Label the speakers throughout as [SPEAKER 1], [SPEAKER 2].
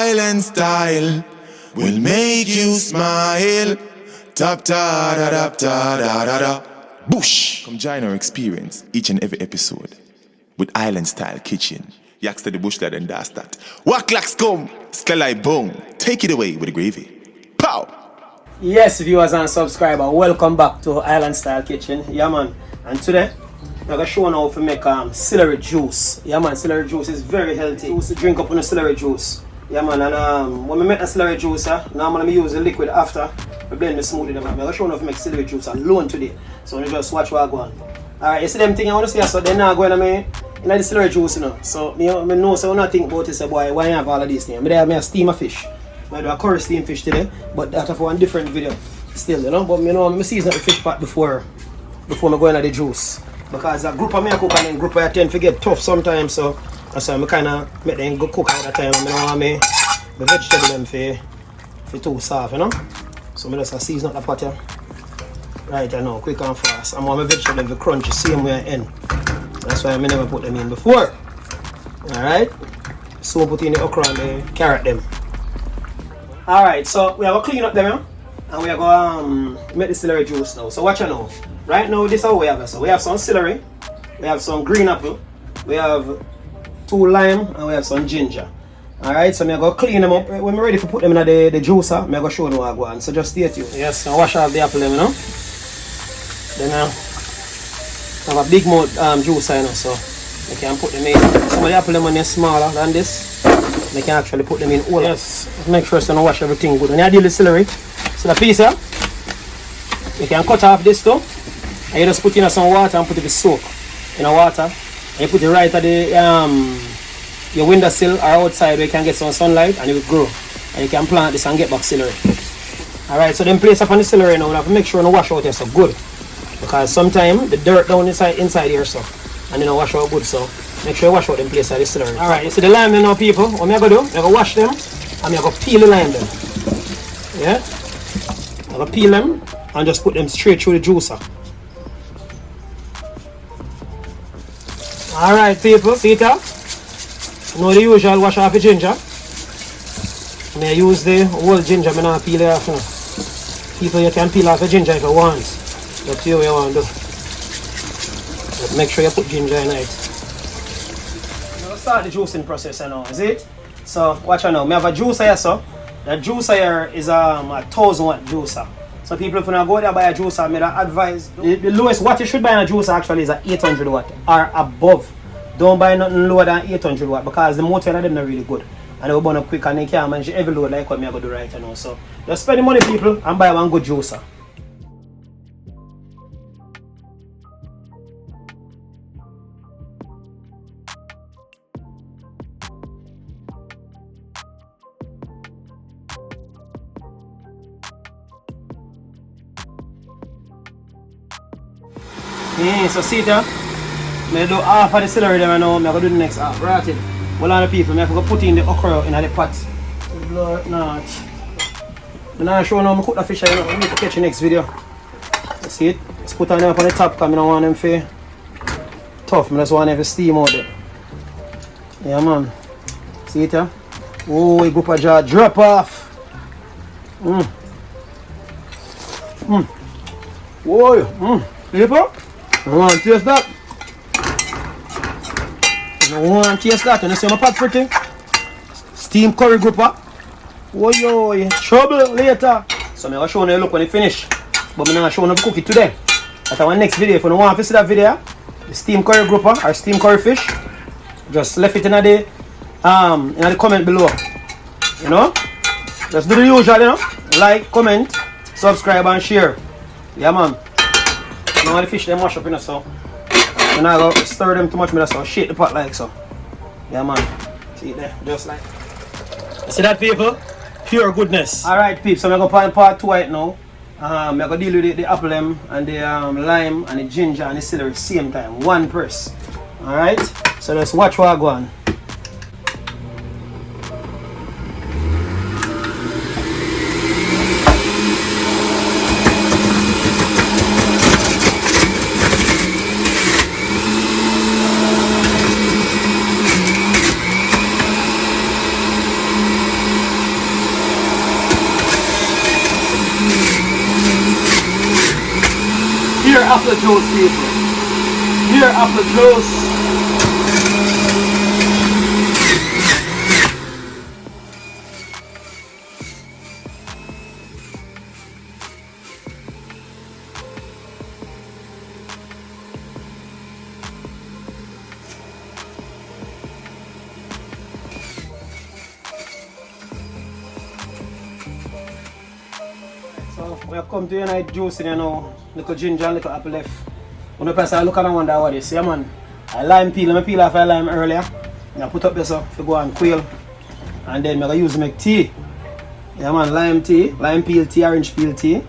[SPEAKER 1] island style will make you smile. Tap ta da da da da da da. Bush! Come join our experience each and every episode with island style kitchen. Yaks to the bush that and that's that. Waklaks come, Celery boom. Take it away with the gravy. Pow!
[SPEAKER 2] Yes, viewers and subscribers, welcome back to Island Style Kitchen. Yeah, man. And today, I'm going to show you how to make celery juice. Yeah, man. Celery juice is very healthy. You used to drink up on the celery juice. Yeah, man. And when we make the celery juice, normally I use the liquid after we blend the smoothie. I'm going to show you how to make celery juice alone today. So you just watch what I go on. Alright, you see them thing I want to say, so they're not going to make the celery juice, you know. So I know, so when I think about it, say, boy, why you have all of these things? I steam a fish. I do a curry steam fish today, but that's for one different video still, you know. But you know, I season the fish pot before I go into the juice. Because a group of me cook and then group I tend to get tough sometimes, so that's why I kind of make them go cook at that time. I don't want me the vegetable them for too soft, you know. So I just season up the pot here. Right, I know, quick and fast. I want my vegetable them to crunchy same way I end. That's why I never put them in before. Alright. So put in the okra and the carrot them. Alright, so we are going to clean up them, yeah? And we are going to make the celery juice now. So watch out now. Right now, this is how we have it. So we have some celery, we have some green apple, we have 2 lime, and we have some ginger. Alright, so I'm going to clean them up. When we're ready to put them in the juicer, I'm going to show you how I go on. So just stay tuned. Yes, now wash off the apple them, you know. Then I have a big mouth juicer, you know, so you can put them in. Some of the apple them when they're smaller than this, they can actually put them in all. Yes, make sure so you wash everything good. When you deal with celery, so the piece here, you can cut off this too, and you just put in some water and put it soak in the water, and you put it right at the your windowsill or outside where you can get some sunlight and it will grow, and you can plant this and get back celery. Alright, so then place up on the celery now. We have to make sure you wash out here so good, because sometimes the dirt down inside here so, and you wash out good, so make sure you wash out them place of the celery. Alright, you see the lime now, people. What I'm going to do, I'm going to wash them and I'm going to peel the lime them. Yeah? I'm going to peel them and just put them straight through the juicer. Alright, people, see it out? You know the usual wash off the ginger. I use the whole ginger, I don't peel it off. You know. People, you can peel off the ginger if you want. That's what you want to do. But make sure you put ginger in it. Now start the juicing process now, is it? So watch out now. I have a juicer here, so the juicer here is a 1000 watt juicer. So people, if you go there buy a juicer, I advise the lowest what you should buy in a juicer actually is a 800 watt or above. Don't buy nothing lower than 800 watt because the motor of them not really good. And they will burn up quick and they can't manage every load like what I'm going to do right now. So just spend the money, people, and buy one good juicer. So see it, I do half of the celery there now, I'm going to do the next half. Right it. Well, a lot of people, I have to put in the okra in the pot. Blood not. I'm not sure how I cook the fish, I need to catch the next video. You see it? Just put them up on the top because I don't want them to tough, I just want them to steam out there. Yeah, man. See it? Oh, we go for a jar, drop off. Whoa, people? I want to taste that. I want to taste that. You see my pot pretty? Steam curry grouper. Oh yo, trouble later. So I'm going to show you look when it finish. But I'm going to show you the cook it today. That's our next video. If you want to see that video, the steam curry grouper or steam curry fish, just left it in the comment below. You know? Just do the usual, you know? Like, comment, subscribe and share. Yeah, man. Now the fish they mash up in so when I go stir them too much, I just shake the pot like so. Yeah, man. See it there, just like. See that, people? Pure goodness. Alright, peeps, so I'm going to find part 2 right now. I'm going to deal with the apple and the lime and the ginger and the celery same time. One press. Alright? So let's watch what I go on. apple juice, people. Pure apple juice. So we have come to unite juice in here now. Little ginger and little apple left. When the person look and wonder what this, yeah man. I lime peel, I peel off a lime earlier. I put up this up to go and quail. And then I use make tea. Yeah man, lime tea, lime peel tea, orange peel tea.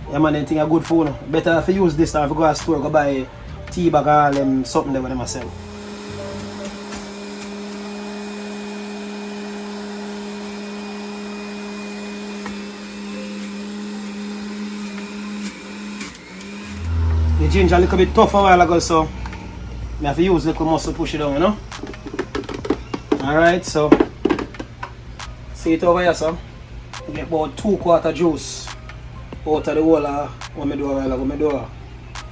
[SPEAKER 2] Yeah man, then think are good for you. Better if you use this than if you go to the store, go buy tea bag all them something there with them sell. The ginger a little bit tough a while ago, so I have to use a little muscle push it down, you know. Alright, so see it over here, so you get about 2/4 juice out of the whole what I do a while ago. I do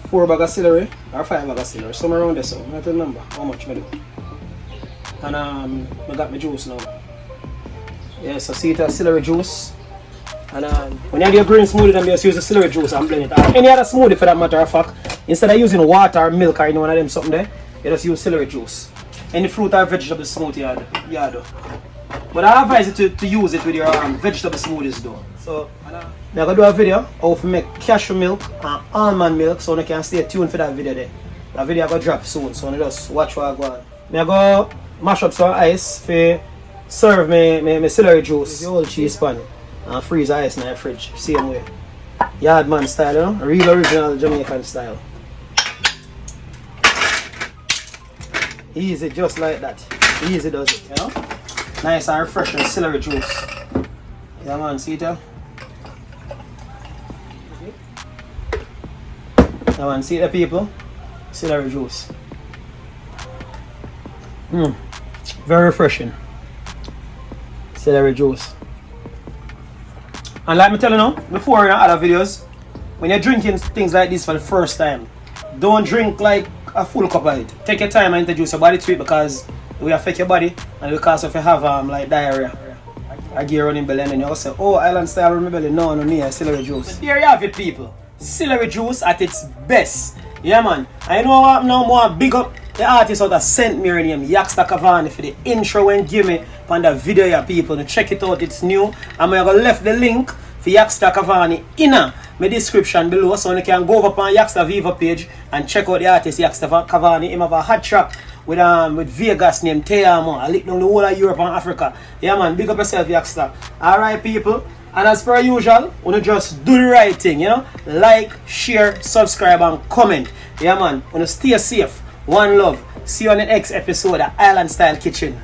[SPEAKER 2] 4 bags of celery or 5 bags of celery, somewhere around there, so I don't remember how much I do. And I got my juice now. Yeah, so see it as celery juice. And when you do a green smoothie, then you just use the celery juice and blend it. Or any other smoothie for that matter of fact, instead of using water or milk or any one of them something there, you just use celery juice. Any fruit or vegetable smoothie you do. But I advise you to use it with your vegetable smoothies though. So I'm going to do a video how to make cashew milk and almond milk, so you can stay tuned for that video there. That video is going to drop soon, so you just watch what I go on. I'm going to mash up some ice for serve my celery juice. The whole cheese pan. And freeze ice in the fridge, same way. Yardman style, you know? Real original Jamaican style. Easy, just like that. Easy does it, you know? Nice and refreshing celery juice. Yeah man, see it here? Yeah man, see it people? Celery juice. Very refreshing. Celery juice. And like me tell you now, before in other videos, when you're drinking things like this for the first time, don't drink like a full cup of it. Take your time and introduce your body to it because it will affect your body and because if you have like diarrhea or gear running belly and then you say, oh, island style running belly, no, me, celery juice. There you have it people, celery juice at its best. Yeah man, I know what now more big up the artist out of St. Mary name, Yaxter Cavani for the intro when give me on the video ya people. Now check it out, it's new. I'm going to left the link for Yaxter Cavani in my description below so you can go over on Yaxter Viva page and check out the artist Yaxter Cavani. Him have a hot track with Vegas named Teamo. I lick down the whole of Europe and Africa. Yeah man, big up yourself Yaxter. Alright people. And as per usual, wanna just do the right thing, you know? Like, share, subscribe and comment. Yeah man, wanna stay safe. One love. See you on the next episode of Island Style Kitchen.